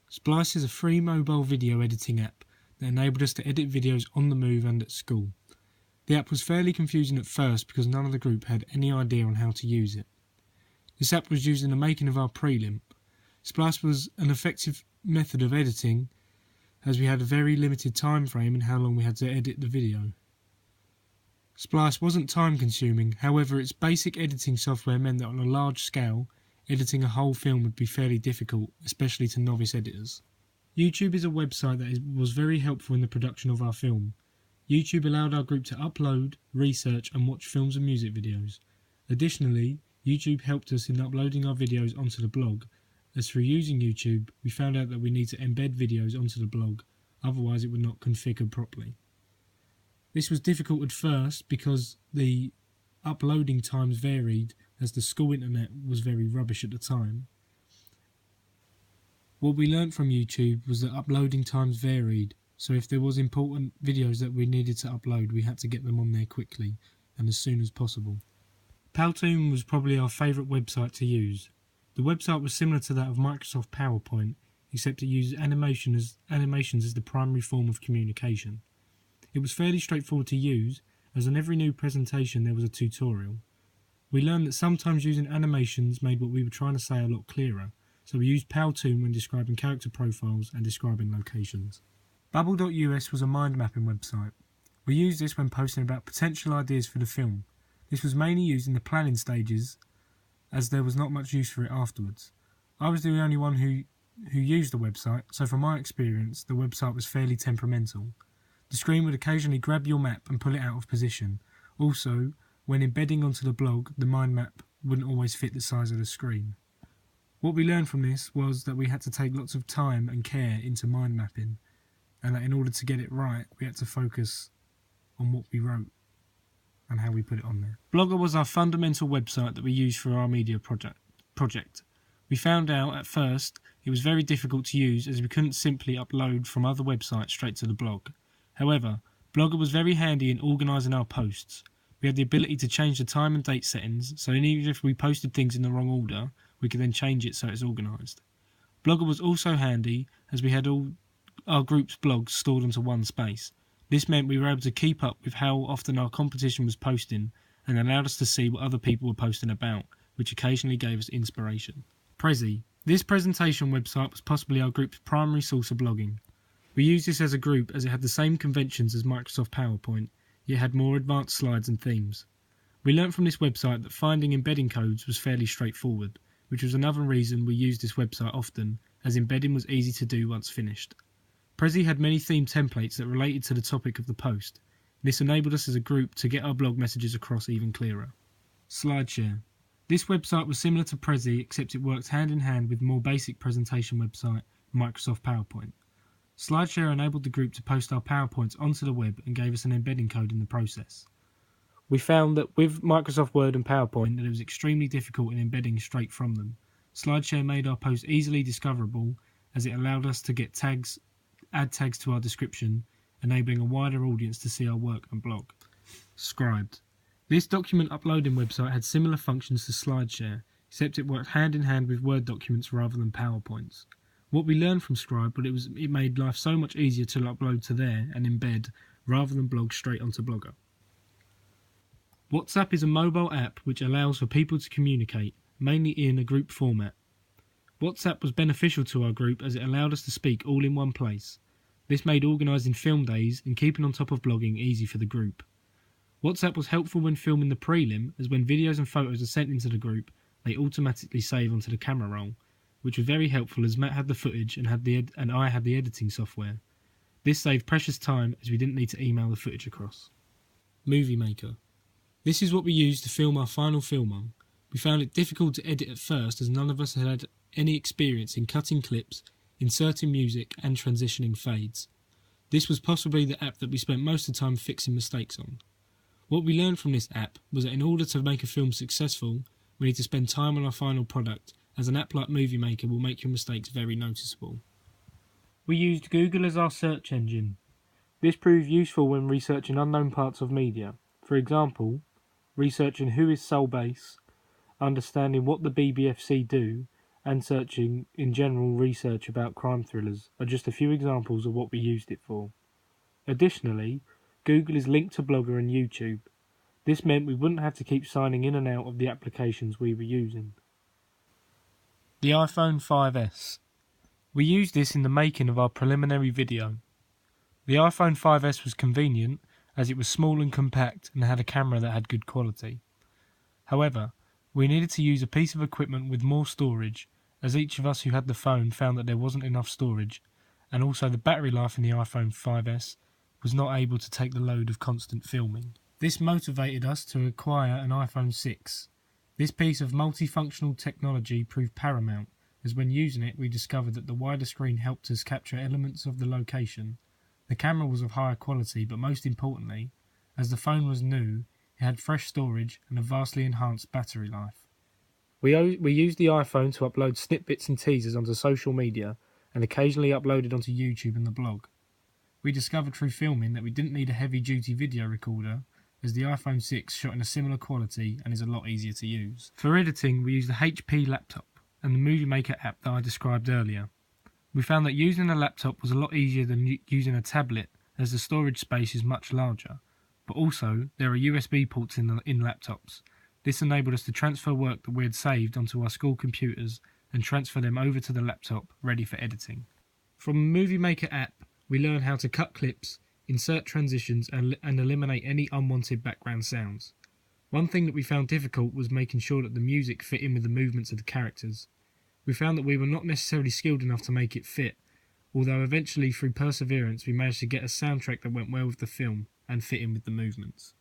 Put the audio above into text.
Splice is a free mobile video editing app that enabled us to edit videos on the move and at school. The app was fairly confusing at first because none of the group had any idea on how to use it. This app was used in the making of our prelim. Splice was an effective method of editing as we had a very limited time frame in how long we had to edit the video. Splice wasn't time consuming, however its basic editing software meant that on a large scale, editing a whole film would be fairly difficult, especially to novice editors. YouTube is a website that was very helpful in the production of our film. YouTube allowed our group to upload, research and watch films and music videos. Additionally, YouTube helped us in uploading our videos onto the blog, as through using YouTube we found out that we need to embed videos onto the blog, otherwise it would not configure properly. This was difficult at first because the uploading times varied as the school internet was very rubbish at the time. What we learnt from YouTube was that uploading times varied, so if there was important videos that we needed to upload we had to get them on there quickly and as soon as possible. Powtoon was probably our favourite website to use. The website was similar to that of Microsoft PowerPoint, except it used animations as the primary form of communication. It was fairly straightforward to use, as on every new presentation there was a tutorial. We learned that sometimes using animations made what we were trying to say a lot clearer, so we used Powtoon when describing character profiles and describing locations. Bubble.us was a mind mapping website. We used this when posting about potential ideas for the film. This was mainly used in the planning stages, as there was not much use for it afterwards. I was the only one who used the website, so from my experience, the website was fairly temperamental. The screen would occasionally grab your map and pull it out of position. Also, when embedding onto the blog, the mind map wouldn't always fit the size of the screen. What we learned from this was that we had to take lots of time and care into mind mapping, and that in order to get it right, we had to focus on what we wrote and how we put it on there. Blogger was our fundamental website that we used for our media project. We found out at first it was very difficult to use as we couldn't simply upload from other websites straight to the blog. However, Blogger was very handy in organising our posts. We had the ability to change the time and date settings, so even if we posted things in the wrong order, we could then change it so it's organised. Blogger was also handy as we had all our group's blogs stored onto one space. This meant we were able to keep up with how often our competition was posting and allowed us to see what other people were posting about, which occasionally gave us inspiration. Prezi. This presentation website was possibly our group's primary source of blogging. We used this as a group as it had the same conventions as Microsoft PowerPoint, yet had more advanced slides and themes. We learnt from this website that finding embedding codes was fairly straightforward, which was another reason we used this website often, as embedding was easy to do once finished. Prezi had many theme templates that related to the topic of the post. This enabled us as a group to get our blog messages across even clearer. SlideShare. This website was similar to Prezi, except it worked hand in hand with the more basic presentation website, Microsoft PowerPoint. SlideShare enabled the group to post our PowerPoints onto the web and gave us an embedding code in the process. We found that with Microsoft Word and PowerPoint that it was extremely difficult in embedding straight from them. SlideShare made our post easily discoverable as it allowed us to get tags, add tags to our description, enabling a wider audience to see our work and blog. Scribed. This document uploading website had similar functions to SlideShare, except it worked hand in hand with Word documents rather than PowerPoints. What we learned from Scribe, but it made life so much easier to upload to there and embed rather than blog straight onto Blogger. WhatsApp is a mobile app which allows for people to communicate, mainly in a group format. WhatsApp was beneficial to our group as it allowed us to speak all in one place. This made organising film days and keeping on top of blogging easy for the group. WhatsApp was helpful when filming the prelim, as when videos and photos are sent into the group, they automatically save onto the camera roll, which was very helpful as Matt had the footage and I had the editing software. This saved precious time as we didn't need to email the footage across. Movie Maker. This is what we used to film our final film on. We found it difficult to edit at first as none of us had any experience in cutting clips, inserting music and transitioning fades. This was possibly the app that we spent most of the time fixing mistakes on. What we learned from this app was that in order to make a film successful, we need to spend time on our final product, as an app like Movie Maker will make your mistakes very noticeable. We used Google as our search engine. This proved useful when researching unknown parts of media. For example, researching who is Soulbase, understanding what the BBFC do, and searching in general research about crime thrillers are just a few examples of what we used it for. Additionally, Google is linked to Blogger and YouTube. This meant we wouldn't have to keep signing in and out of the applications we were using. The iPhone 5S. We used this in the making of our preliminary video. The iPhone 5S was convenient as it was small and compact and had a camera that had good quality. However, we needed to use a piece of equipment with more storage, as each of us who had the phone found that there wasn't enough storage, and also the battery life in the iPhone 5S was not able to take the load of constant filming. This motivated us to acquire an iPhone 6. This piece of multifunctional technology proved paramount, as when using it we discovered that the wider screen helped us capture elements of the location. The camera was of higher quality, but most importantly, as the phone was new, it had fresh storage and a vastly enhanced battery life. We used the iPhone to upload snippets and teasers onto social media and occasionally uploaded onto YouTube and the blog. We discovered through filming that we didn't need a heavy-duty video recorder, as the iPhone 6 shot in a similar quality and is a lot easier to use. For editing, we used the HP laptop and the Movie Maker app that I described earlier. We found that using a laptop was a lot easier than using a tablet, as the storage space is much larger. But also, there are USB ports in laptops. This enabled us to transfer work that we had saved onto our school computers and transfer them over to the laptop, ready for editing. From the Movie Maker app, we learned how to cut clips, insert transitions, and eliminate any unwanted background sounds. One thing that we found difficult was making sure that the music fit in with the movements of the characters. We found that we were not necessarily skilled enough to make it fit, although eventually through perseverance we managed to get a soundtrack that went well with the film and fit in with the movements.